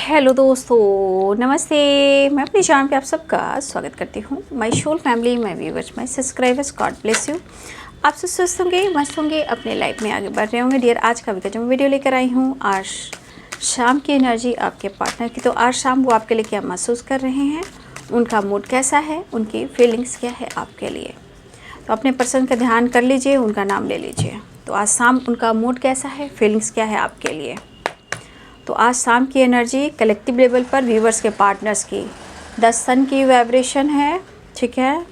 Hello दोस्तों, नमस्ते। मैं अपनी चैनल पे आप सबका स्वागत करती हूँ। My soul family, my viewers, my subscribers, God bless you. आप सब स्वस्थ होंगे, मस्त होंगे, अपने लाइफ में आगे बढ़ रहे होंगे। डियर, आज का जो मैं वीडियो लेकर आई हूँ, आज शाम की एनर्जी आपके पार्टनर की। तो आज शाम वो आपके लिए क्या महसूस कर रहे हैं, उनका मूड कैसा है, उनकी फीलिंग्स क्या है आपके लिए। तो अपने पर्सन का ध्यान कर लीजिए, उनका नाम ले लीजिए। तो आज शाम उनका मूड कैसा है, फीलिंग्स क्या है आपके लिए। तो आज शाम की एनर्जी कलेक्टिव लेवल पर व्यूवर्स के पार्टनर्स की 10 सन की वाइब्रेशन है, ठीक है।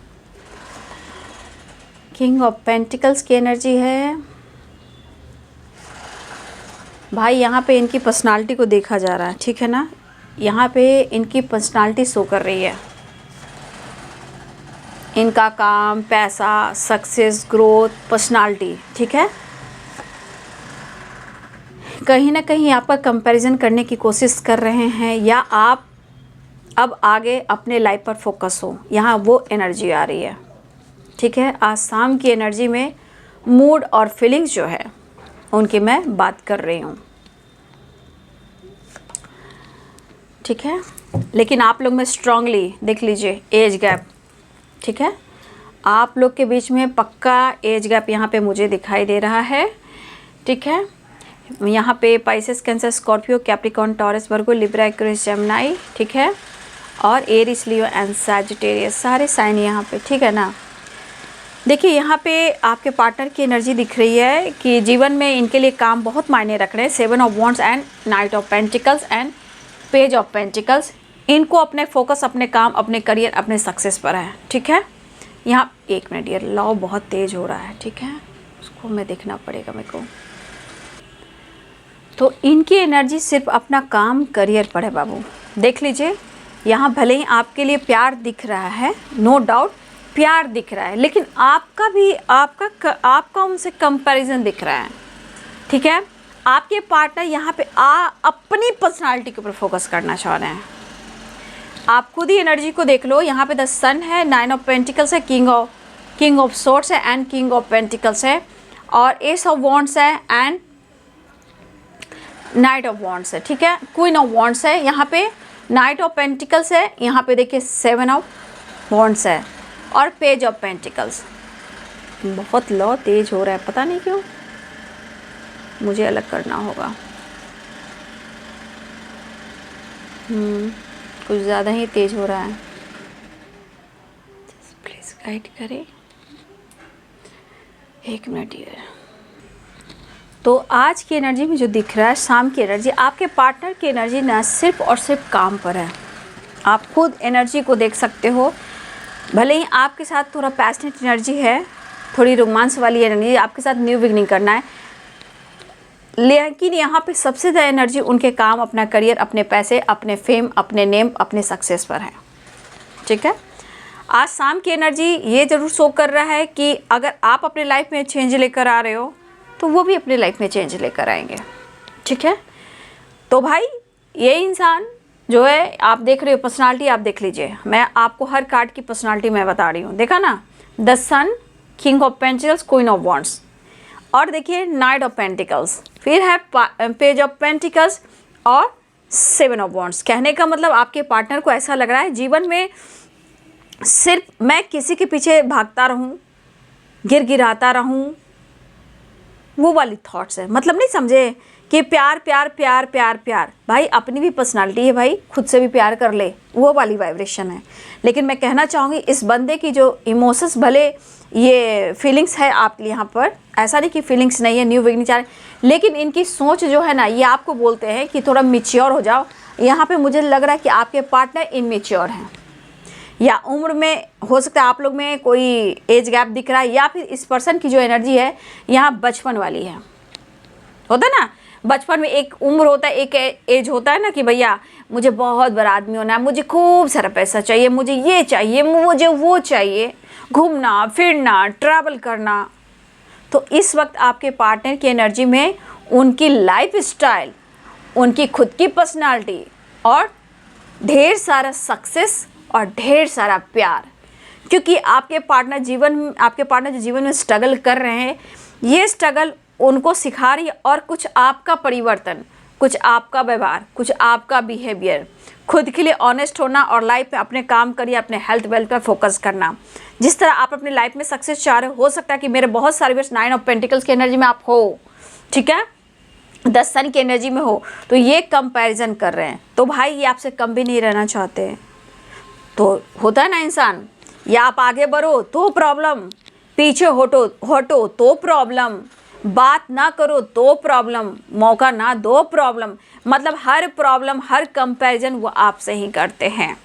किंग ऑफ पेंटिकल्स की एनर्जी है। भाई यहाँ पे इनकी पर्सनालिटी को देखा जा रहा है, ठीक है ना। यहाँ पे इनकी पर्सनालिटी शो कर रही है। इनका काम, पैसा, सक्सेस, ग्रोथ, पर्सनालिटी, ठीक है। कहीं ना कहीं आपका कंपैरिजन करने की कोशिश कर रहे हैं, या आप अब आगे अपने लाइफ पर फोकस हो, यहाँ वो एनर्जी आ रही है, ठीक है। आज शाम की एनर्जी में मूड और फीलिंग्स जो है उनकी मैं बात कर रही हूँ, ठीक है। लेकिन आप लोग में स्ट्रांगली देख लीजिए एज गैप, ठीक है। आप लोग के बीच में पक्का एज गैप यहाँ पे मुझे दिखाई दे रहा है, ठीक है। यहाँ पे Pisces, Cancer, Scorpio, Capricorn, Taurus, Virgo, Libra, Aquarius, Gemini, ठीक है। और एरिस, लियो एंड सैजिटेरियस, सारे साइन यहाँ पे, ठीक है ना। देखिए यहाँ पे आपके पार्टनर की एनर्जी दिख रही है कि जीवन में इनके लिए काम बहुत मायने रख रहे हैं। 7 of wands and night of pentacles and page of pentacles. इनको अपने फोकस, अपने काम, अपने करियर, अपने सक्सेस पर है, ठीक है। यहाँ एक मिनट, ये लॉ बहुत तेज हो रहा है, ठीक है, उसको मैं देखना पड़ेगा मेरे को। तो इनकी एनर्जी सिर्फ अपना काम, करियर पर है बाबू। देख लीजिए, यहाँ भले ही आपके लिए प्यार दिख रहा है, नो डाउट प्यार दिख रहा है, लेकिन आपका भी आपका उनसे कंपैरिजन दिख रहा है, ठीक है। आपके पार्टनर यहाँ पे अपनी पर्सनालिटी के ऊपर फोकस करना चाह रहे हैं। आप खुद ही एनर्जी को देख लो। यहाँ पे द सन है, 9 ऑफ पेंटिकल्स है, किंग ऑफ सोर्ड्स है एंड किंग ऑफ पेंटिकल्स है, और एस ऑफ वॉन्ड्स है एंड नाइट ऑफ वॉन्ड्स है, ठीक है। क्वीन ऑफ वॉन्ड्स है, यहाँ पे नाइट ऑफ पेंटिकल्स है, यहाँ पे देखिए 7 ऑफ वॉन्ड्स है और पेज ऑफ पेंटिकल्स। बहुत लॉ तेज हो रहा है, पता नहीं क्यों, मुझे अलग करना होगा। कुछ ज़्यादा ही तेज हो रहा है, प्लीज़ गाइड करें। एक मिनट यार। तो आज की एनर्जी में जो दिख रहा है, शाम की एनर्जी, आपके पार्टनर की एनर्जी ना सिर्फ और सिर्फ काम पर है। आप खुद एनर्जी को देख सकते हो। भले ही आपके साथ थोड़ा पैशनेट एनर्जी है, थोड़ी रोमांस वाली एनर्जी, आपके साथ न्यू बिगनिंग करना है, लेकिन यहाँ पे सबसे ज़्यादा एनर्जी उनके काम, अपना करियर, अपने पैसे, अपने फेम, अपने नेम, अपने सक्सेस पर है, ठीक है। आज शाम की एनर्जी ये ज़रूर शो कर रहा है कि अगर आप अपने लाइफ में चेंज लेकर आ रहे हो, तो वो भी अपने लाइफ में चेंज लेकर आएंगे, ठीक है। तो भाई ये इंसान जो है, आप देख रहे हो पर्सनालिटी, आप देख लीजिए। मैं आपको हर कार्ड की पर्सनालिटी मैं बता रही हूँ, देखा ना। The sun, king of pentacles, queen of wands, और देखिए नाइट ऑफ पेंटिकल्स, फिर है पेज ऑफ पेंटिकल्स और 7 ऑफ वॉन्ड्स। कहने का मतलब आपके पार्टनर को ऐसा लग रहा है जीवन में सिर्फ मैं किसी के पीछे भागता रहूँ, गिराता रहूँ, वो वाली थॉट्स है। मतलब नहीं समझे कि प्यार प्यार प्यार प्यार प्यार। भाई अपनी भी पर्सनालिटी है भाई, खुद से भी प्यार कर ले, वो वाली वाइब्रेशन है। लेकिन मैं कहना चाहूँगी, इस बंदे की जो इमोशंस, भले ये फीलिंग्स है आप यहाँ पर, ऐसा नहीं कि फीलिंग्स नहीं है, न्यू बिगनिंग चाह रहे, लेकिन इनकी सोच जो है ना, ये आपको बोलते हैं कि थोड़ा मैच्योर हो जाओ। यहाँ पे मुझे लग रहा है कि आपके पार्टनर इनमेच्योर हैं, या उम्र में हो सकता है आप लोग में कोई एज गैप दिख रहा है, या फिर इस पर्सन की जो एनर्जी है यहाँ बचपन वाली है। होता है ना, बचपन में एक उम्र होता है, एक एज होता है ना कि भैया मुझे बहुत बड़ा आदमी होना है, मुझे खूब सारा पैसा चाहिए, मुझे ये चाहिए, मुझे वो चाहिए, घूमना फिरना, ट्रैवल करना। तो इस वक्त आपके पार्टनर की एनर्जी में उनकी लाइफ स्टाइल, उनकी खुद की पर्सनालिटी और ढेर सारा सक्सेस और ढेर सारा प्यार, क्योंकि आपके पार्टनर जो जीवन में स्ट्रगल कर रहे हैं, ये स्ट्रगल उनको सिखा रही है, और कुछ आपका परिवर्तन कुछ आपका व्यवहार, कुछ आपका बिहेवियर, खुद के लिए ऑनेस्ट होना और लाइफ में अपने काम करिए, अपने हेल्थ वेल्थ पर फोकस करना। जिस तरह आप अपने लाइफ में सक्सेस चाह रहे हो सकता है कि मेरे बहुत सारे वर्ष 9 ऑफ पेंटिकल्स की एनर्जी में आप हो, ठीक है, 10 सन की एनर्जी में हो, तो ये कंपैरिजन कर रहे हैं, तो भाई ये आपसे कम भी नहीं रहना चाहते। तो होता है ना इंसान, या आप आगे बढ़ो तो प्रॉब्लम, पीछे हटो तो प्रॉब्लम, बात ना करो तो प्रॉब्लम, मौका ना दो प्रॉब्लम, मतलब हर प्रॉब्लम, हर कंपैरिजन वो आपसे ही करते हैं।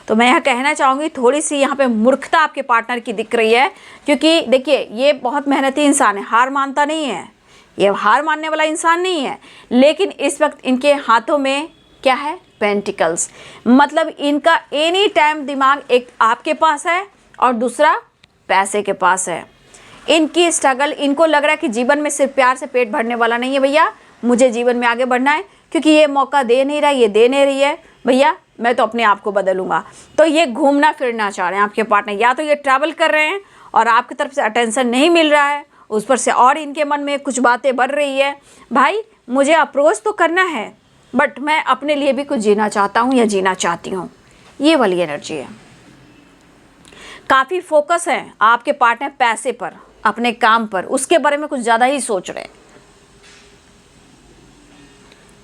तो मैं यह कहना चाहूँगी, थोड़ी सी यहाँ पे मूर्खता आपके पार्टनर की दिख रही है, क्योंकि देखिए ये बहुत मेहनती इंसान है, हार मानता नहीं है, ये हार मानने वाला इंसान नहीं है, लेकिन इस वक्त इनके हाथों में क्या है, पेंटिकल्स, मतलब इनका एनी टाइम दिमाग एक आपके पास है और दूसरा पैसे के पास है। इनकी स्ट्रगल, इनको लग रहा है कि जीवन में सिर्फ प्यार से पेट भरने वाला नहीं है भैया, मुझे जीवन में आगे बढ़ना है, क्योंकि ये मौका दे नहीं रहा, ये दे नहीं रही है भैया, मैं तो अपने आप को बदलूंगा। तो ये घूमना फिरना चाह रहे हैं आपके पार्टनर, या तो ये ट्रैवल कर रहे हैं और आपकी तरफ से अटेंशन नहीं मिल रहा है, उस पर से और इनके मन में कुछ बातें बढ़ रही है, भाई मुझे अप्रोच तो करना है बट मैं अपने लिए भी कुछ जीना चाहता हूँ या जीना चाहती हूँ, ये वाली एनर्जी है। काफ़ी फोकस है आपके पार्टनर पैसे पर, अपने काम पर, उसके बारे में कुछ ज़्यादा ही सोच रहे हैं।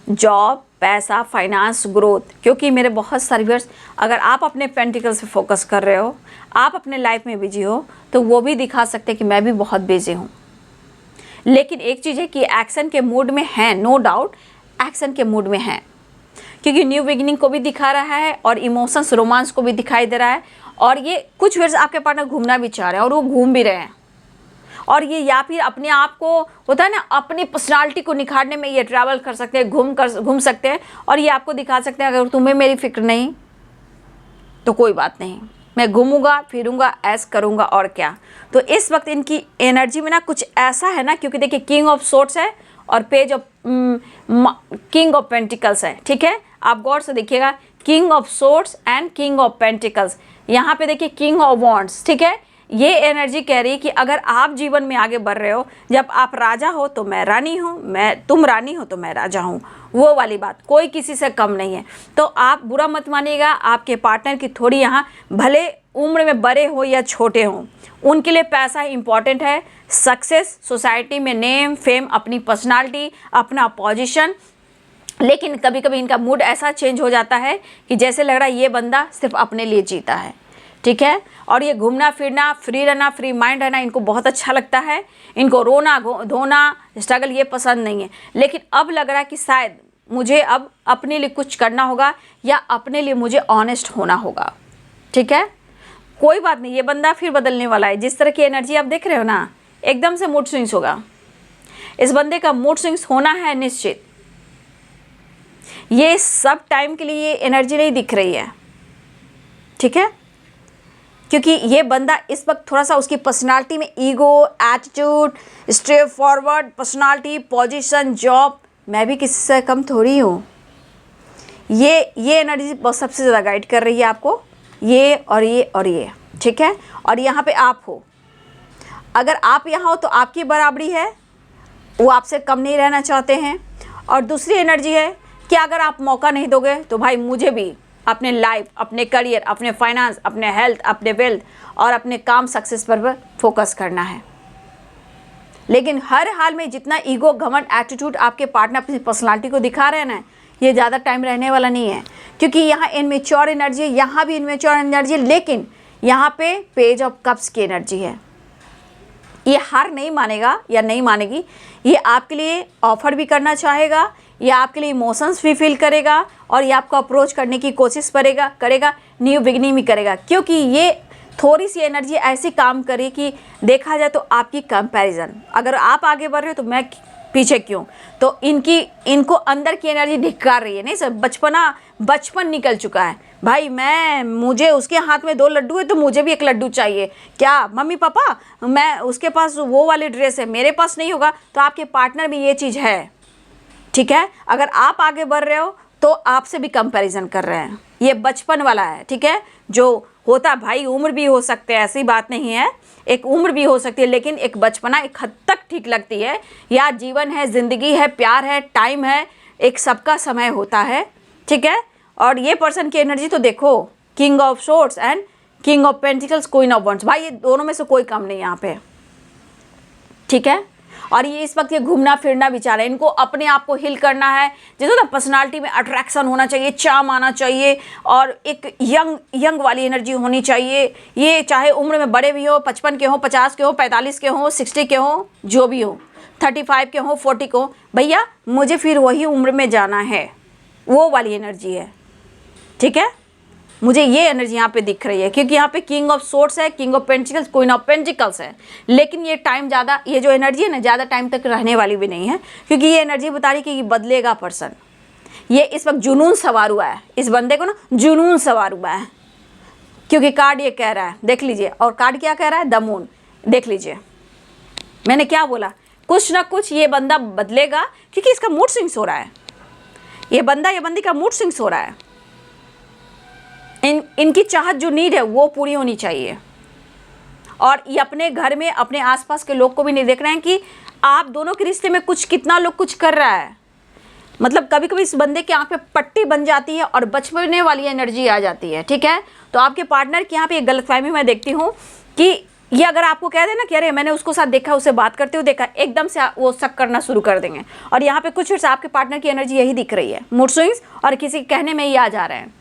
जॉब, पैसा, फाइनेंस, ग्रोथ, क्योंकि मेरे बहुत सारे व्यूअर्स, अगर आप अपने पेंटिकल्स पे फोकस कर रहे हो, आप अपने लाइफ में बिजी हो, तो वो भी दिखा सकते हैं कि मैं भी बहुत बिजी हूँ। लेकिन एक चीज़ है कि एक्शन के मूड में हैं, नो डाउट एक्शन के मूड में हैं, क्योंकि न्यू बिगिनिंग को भी दिखा रहा है और इमोशंस, रोमांस को भी दिखाई दे रहा है, और ये कुछ व्यूअर्स आपके पार्टनर घूमना भी चाह रहे हैं और वो घूम भी रहे हैं, और ये या फिर अपने आप को, होता है ना, अपनी पर्सनालिटी को निखारने में ये ट्रैवल कर सकते हैं, घूम सकते हैं, और ये आपको दिखा सकते हैं अगर तुम्हें मेरी फिक्र नहीं तो कोई बात नहीं, मैं घूमूंगा फिरूंगा, ऐस करूंगा और क्या। तो इस वक्त इनकी एनर्जी में ना कुछ ऐसा है ना, क्योंकि देखिए किंग ऑफ सोर्ड्स है और page of king of pentacles है, ठीक है, आप गौर से देखिएगा, king of swords and king of pentacles, यहाँ पे देखिए किंग ऑफ वॉन्ड्स, ठीक है। ये एनर्जी कह रही है कि अगर आप जीवन में आगे बढ़ रहे हो, जब आप राजा हो तो मैं रानी हूँ, तुम रानी हो तो मैं राजा हूँ, वो वाली बात, कोई किसी से कम नहीं है। तो आप बुरा मत मानिएगा, आपके पार्टनर की थोड़ी यहाँ, भले उम्र में बड़े हो या छोटे हों, उनके लिए पैसा इंपॉर्टेंट है, सक्सेस, सोसाइटी में नेम फेम, अपनी पर्सनालिटी, अपना पोजीशन, लेकिन कभी कभी इनका मूड ऐसा चेंज हो जाता है कि जैसे लग रहा है ये बंदा सिर्फ अपने लिए जीता है, ठीक है। और ये घूमना फिरना, फ्री रहना, फ्री माइंड रहना इनको बहुत अच्छा लगता है, इनको रोना धोना, स्ट्रगल ये पसंद नहीं है। लेकिन अब लग रहा है कि शायद मुझे अब अपने लिए कुछ करना होगा या अपने लिए मुझे ऑनेस्ट होना होगा, ठीक है। कोई बात नहीं, ये बंदा फिर बदलने वाला है। जिस तरह की एनर्जी आप देख रहे हो ना, एकदम से मूड स्विंग्स होगा, इस बंदे का मूड स्विंग्स होना है निश्चित। ये सब टाइम के लिए एनर्जी नहीं दिख रही है, ठीक है, क्योंकि ये बंदा इस वक्त थोड़ा सा उसकी पर्सनालिटी में ego, attitude, straight forward personality, position, job, मैं भी किसी से कम थोड़ी हूँ, ये एनर्जी बहुत सबसे ज़्यादा गाइड कर रही है आपको, ये और ये और ये, ठीक है। और यहाँ पे आप हो, अगर आप यहाँ हो तो आपकी बराबरी है, वो आपसे कम नहीं रहना चाहते हैं। और दूसरी एनर्जी है कि अगर आप मौका नहीं दोगे तो भाई मुझे भी अपने लाइफ, अपने करियर, अपने फाइनेंस, अपने हेल्थ, अपने वेल्थ और अपने काम सक्सेस पर फोकस करना है। लेकिन हर हाल में जितना ईगो, घमंड, एटीट्यूड आपके पार्टनर अपनी पर्सनालिटी को दिखा रहे हैं ना, ये ज़्यादा टाइम रहने वाला नहीं है, क्योंकि यहाँ इनमेच्योर एनर्जी है, यहाँ भी इनमेच्योर एनर्जी है, लेकिन यहाँ पे पेज ऑफ कप्स की एनर्जी है। ये हार नहीं मानेगा या नहीं मानेगी, ये आपके लिए ऑफर भी करना चाहेगा, ये आपके लिए इमोशंस भी फील करेगा और ये आपको अप्रोच करने की कोशिश करेगा, न्यू बिगिनिंग भी करेगा, क्योंकि ये थोड़ी सी एनर्जी ऐसी काम करे कि देखा जाए तो आपकी कंपैरिजन, अगर आप आगे बढ़ रहे हो तो मैं पीछे क्यों, तो इनको अंदर की एनर्जी धिक्कार रही है। नहीं सर, बचपन निकल चुका है भाई, मुझे उसके हाथ में 2 लड्डू है तो मुझे भी 1 लड्डू चाहिए, क्या मम्मी पापा, मैं उसके पास वो वाली ड्रेस है, मेरे पास नहीं होगा, तो आपके पार्टनर में ये चीज़ है, ठीक है। अगर आप आगे बढ़ रहे हो तो आपसे भी कंपैरिजन कर रहे हैं, ये बचपन वाला है, ठीक है। जो होता भाई, उम्र भी हो सकते हैं, ऐसी बात नहीं है, एक उम्र भी हो सकती है, लेकिन एक बचपना एक हद तक ठीक लगती है। या जीवन है, ज़िंदगी है, प्यार है, टाइम है, एक सबका समय होता है, ठीक है। और ये पर्सन की एनर्जी तो देखो, king of swords and king of pentacles, queen of wands, भाई ये दोनों में से कोई कम नहीं यहाँ पे, ठीक है। और ये इस वक्त ये घूमना फिरना विचार है, इनको अपने आप को हिल करना है, जैसे ना पर्सनालिटी में अट्रैक्शन होना चाहिए, चार्म आना चाहिए और एक यंग वाली एनर्जी होनी चाहिए। ये चाहे उम्र में बड़े भी हो, 55 के हो, 50 के हो, 45 के हो, 60 के हो, जो भी हो, 35 के हो, 40 को, भैया मुझे फिर वही उम्र में जाना है, वो वाली एनर्जी है, ठीक है। मुझे ये एनर्जी यहाँ पे दिख रही है, क्योंकि यहाँ पे किंग ऑफ सोर्ड्स है, king of pentacles, queen of pentacles है। लेकिन ये टाइम ज़्यादा, ये जो एनर्जी है ना, ज़्यादा टाइम तक रहने वाली भी नहीं है, क्योंकि ये एनर्जी बता रही कि ये बदलेगा पर्सन। ये इस वक्त जुनून सवार हुआ है, इस बंदे को ना जुनून सवार हुआ है, क्योंकि कार्ड ये कह रहा है, देख लीजिए। और कार्ड क्या कह रहा है, द मून, देख लीजिए मैंने क्या बोला, कुछ ना कुछ ये बंदा बदलेगा, क्योंकि इसका मूड स्विंग्स हो रहा है। ये बंदा, ये बंदी का मूड स्विंग्स हो रहा है। इनकी चाहत जो नीड है वो पूरी होनी चाहिए। और ये अपने घर में, अपने आसपास के लोग को भी नहीं देख रहे हैं कि आप दोनों के रिश्ते में कुछ, कितना लोग कुछ कर रहा है। मतलब कभी कभी इस बंदे की आंख पे पट्टी बन जाती है और बचपने वाली एनर्जी आ जाती है, ठीक है। तो आपके पार्टनर की यहाँ पे एक गलतफहमी मैं देखती हूँ कि ये अगर आपको कह दे ना कि अरे मैंने उसको साथ देखा, उससे बात करते हुए देखा, एकदम से वो शक करना शुरू कर देंगे। और यहाँ पे कुछ आपके पार्टनर की एनर्जी यही दिख रही है, मूड स्विंग्स, और किसी के कहने में ही आ जा रहे हैं।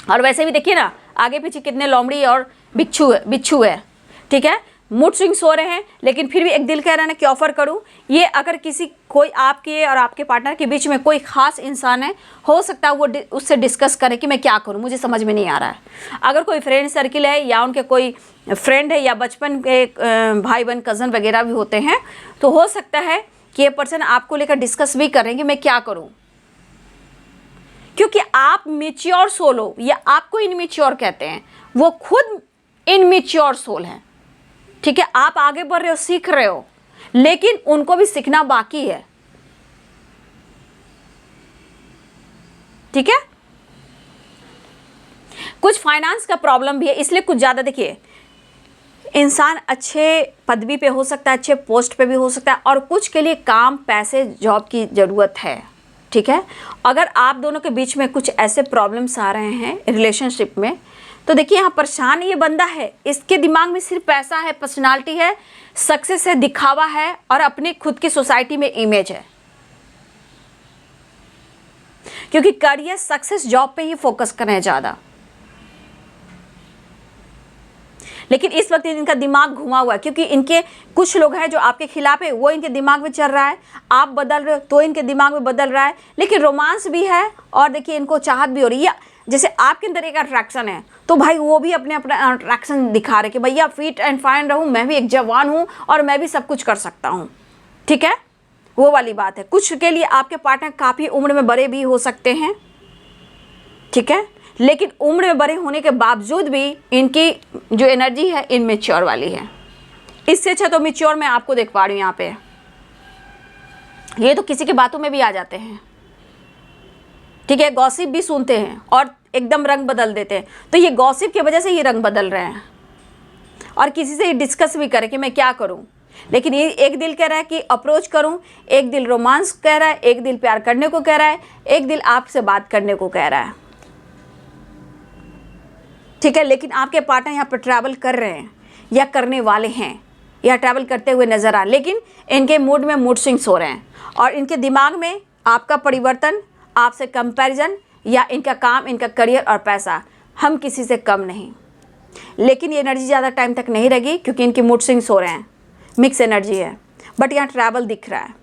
और वैसे भी देखिए ना, आगे पीछे कितने लोमड़ी और बिच्छू है, ठीक है। मूड स्विंग्स हो रहे हैं, लेकिन फिर भी एक दिल कह रहा है ना कि ऑफर करूं। ये अगर किसी, कोई आपके और आपके पार्टनर के बीच में कोई खास इंसान है, हो सकता है वो उससे डिस्कस करे कि मैं क्या करूं, मुझे समझ में नहीं आ रहा है। अगर कोई फ्रेंड सर्किल है या उनके कोई फ्रेंड है या बचपन के भाई बहन कज़न वगैरह भी होते हैं, तो हो सकता है कि ये पर्सन आपको लेकर डिस्कस भी करें कि मैं क्या करूँ, क्योंकि आप मेच्योर सोल हो, या आपको इनमेच्योर कहते हैं, वो खुद इनमेच्योर सोल है, ठीक है। आप आगे बढ़ रहे हो, सीख रहे हो, लेकिन उनको भी सीखना बाकी है, ठीक है। कुछ फाइनेंस का प्रॉब्लम भी है, इसलिए कुछ ज़्यादा देखिए, इंसान अच्छे पदवी पे हो सकता है, अच्छे पोस्ट पे भी हो सकता है, और कुछ के लिए काम, पैसे, जॉब की ज़रूरत है, ठीक है। अगर आप दोनों के बीच में कुछ ऐसे प्रॉब्लम्स आ रहे हैं रिलेशनशिप में, तो देखिए यहाँ परेशान ये बंदा है, इसके दिमाग में सिर्फ पैसा है, पर्सनालिटी है, सक्सेस है, दिखावा है, और अपनी खुद की सोसाइटी में इमेज है, क्योंकि करियर, सक्सेस, जॉब पे ही फोकस कर रहे हैं ज़्यादा। लेकिन इस वक्त इनका दिमाग घुमा हुआ है, क्योंकि इनके कुछ लोग हैं जो आपके खिलाफ है, वो इनके दिमाग में चल रहा है। आप बदल रहे हो तो इनके दिमाग में बदल रहा है, लेकिन रोमांस भी है, और देखिए इनको चाहत भी हो रही है। जैसे आपके अंदर एक अट्रैक्शन है, तो भाई वो भी अपने अपना अट्रैक्शन दिखा रहे कि भैया फिट एंड फाइन रहूँ, मैं भी एक जवान हूँ और मैं भी सब कुछ कर सकता हूँ, ठीक है। वो वाली बात है। कुछ के लिए आपके पार्टनर काफ़ी उम्र में बड़े भी हो सकते हैं, ठीक है, लेकिन उम्र में बड़े होने के बावजूद भी इनकी जो एनर्जी है इनमेच्योर वाली है। इससे अच्छा तो मेच्योर मैं आपको देख पा रही हूँ यहाँ पे। ये तो किसी की बातों में भी आ जाते हैं, ठीक है, गॉसिप भी सुनते हैं और एकदम रंग बदल देते हैं। तो ये गॉसिप की वजह से ये रंग बदल रहे हैं, और किसी से ये डिस्कस भी करे कि मैं क्या करूं। लेकिन ये एक दिल कह रहा है कि अप्रोच करूं, एक दिल रोमांस कह रहा है, एक दिल प्यार करने को कह रहा है, एक दिल आपसे बात करने को कह रहा है, ठीक है। लेकिन आपके पार्टनर यहाँ पर ट्रैवल कर रहे हैं या करने वाले हैं या ट्रैवल करते हुए नजर आ, लेकिन इनके मूड में मूड स्विंग्स हो रहे हैं, और इनके दिमाग में आपका परिवर्तन, आपसे कंपैरिजन, या इनका काम, इनका करियर और पैसा, हम किसी से कम नहीं। लेकिन ये एनर्जी ज़्यादा टाइम तक नहीं रहेगी, क्योंकि इनकी मूड स्विंग्स हो रहे हैं, मिक्स एनर्जी है। बट यहाँ ट्रैवल दिख रहा है,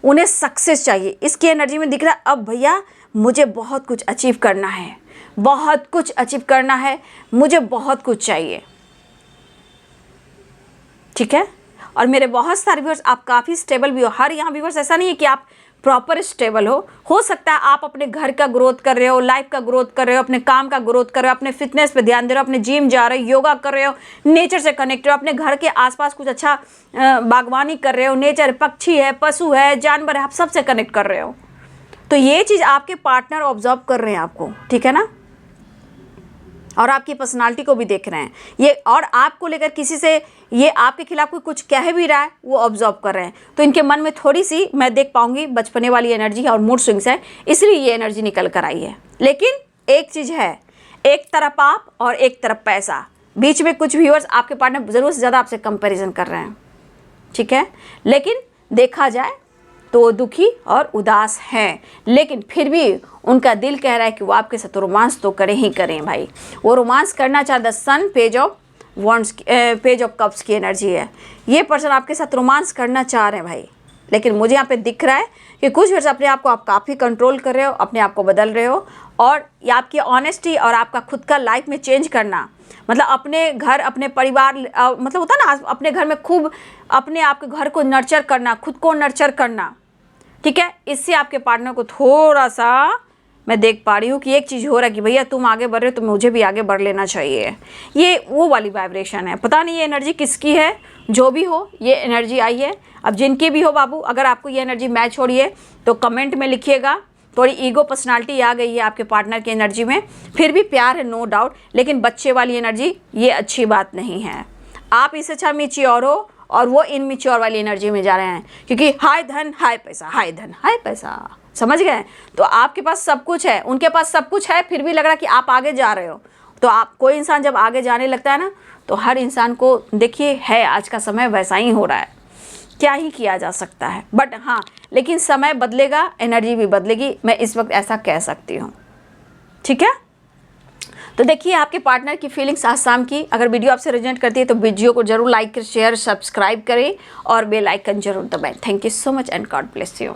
उन्हें सक्सेस चाहिए, इसकी एनर्जी में दिख रहा है अब भैया मुझे बहुत कुछ अचीव करना है, बहुत कुछ अचीव करना है, मुझे बहुत कुछ चाहिए, ठीक है। और मेरे बहुत सारे व्यूअर्स, आप काफ़ी स्टेबल भी हो। हर यहाँ व्यूअर्स ऐसा नहीं है कि आप प्रॉपर स्टेबल हो सकता है आप अपने घर का ग्रोथ कर रहे हो, लाइफ का ग्रोथ कर रहे हो, अपने काम का ग्रोथ कर रहे हो, अपने फिटनेस पे ध्यान दे रहे हो, अपने जिम जा रहे हो, योगा कर रहे हो, नेचर से कनेक्ट हो, अपने घर के आसपास कुछ अच्छा बागवानी कर रहे हो, नेचर, पक्षी है, पशु है, जानवर है, आप सबसे कनेक्ट कर रहे हो। तो ये चीज़ आपके पार्टनर ऑब्जर्व कर रहे हैं आपको, ठीक है ना। और आपकी पर्सनालिटी को भी देख रहे हैं ये, और आपको लेकर किसी से ये आपके खिलाफ कोई कुछ कह भी रहा है वो ऑब्जर्व कर रहे हैं, तो इनके मन में थोड़ी सी मैं देख पाऊंगी बचपने वाली एनर्जी है और मूड स्विंग्स है, इसलिए ये एनर्जी निकल कर आई है। लेकिन एक चीज़ है, एक तरफ आप और एक तरफ पैसा, बीच में कुछ व्यूअर्स आपके पार्टनर ज़रूरत से ज़्यादा आपसे कंपेरिजन कर रहे हैं, ठीक है। लेकिन देखा जाए तो दुखी और उदास हैं, लेकिन फिर भी उनका दिल कह रहा है कि वो आपके साथ रोमांस तो करें ही करें भाई। वो रोमांस करना चाहता, sun page of wands, page of cups की एनर्जी है। ये पर्सन आपके साथ रोमांस करना चाह रहे हैं भाई, लेकिन मुझे यहाँ पे दिख रहा है कि कुछ वर्ष अपने आप को आप काफ़ी कंट्रोल कर रहे हो, अपने आप को बदल रहे हो, और ये आपकी ऑनेस्टी और आपका खुद का लाइफ में चेंज करना, मतलब अपने घर, अपने परिवार, मतलब होता है ना अपने घर में खूब अपने आप के घर को नर्चर करना, खुद को नर्चर करना, ठीक है। इससे आपके पार्टनर को थोड़ा सा मैं देख पा रही हूँ कि एक चीज़ हो रहा है कि भैया तुम आगे बढ़ रहे हो तो मुझे भी आगे बढ़ लेना चाहिए, ये वो वाली वाइब्रेशन है। पता नहीं ये एनर्जी किसकी है, जो भी हो ये एनर्जी आई है। अब जिनकी भी हो बाबू, अगर आपको ये एनर्जी मैच हो रही है तो कमेंट में लिखिएगा। थोड़ी ईगो पर्सनालिटी आ गई है आपके पार्टनर की एनर्जी में, फिर भी प्यार है नो डाउट, लेकिन बच्चे वाली एनर्जी ये अच्छी बात नहीं है। आप इससे अच्छा मैच्योर हो और वो इनमेच्योर वाली एनर्जी में जा रहे हैं, क्योंकि हाय धन हाय पैसा, हाय धन हाय पैसा, समझ गए। तो आपके पास सब कुछ है, उनके पास सब कुछ है, फिर भी लग रहा है कि आप आगे जा रहे हो। तो आप, कोई इंसान जब आगे जाने लगता है ना, तो हर इंसान को देखिए है आज का समय वैसा ही हो रहा है, क्या ही किया जा सकता है। बट हाँ, लेकिन समय बदलेगा, एनर्जी भी बदलेगी, मैं इस वक्त ऐसा कह सकती हूँ, ठीक है। तो देखिए आपके पार्टनर की फीलिंग्स आज शाम की। अगर वीडियो आपसे रेजोनेट करती है तो वीडियो को जरूर लाइक, शेयर, सब्सक्राइब करें और बेल आइकन जरूर दबाएं। Thank you so much and God bless you.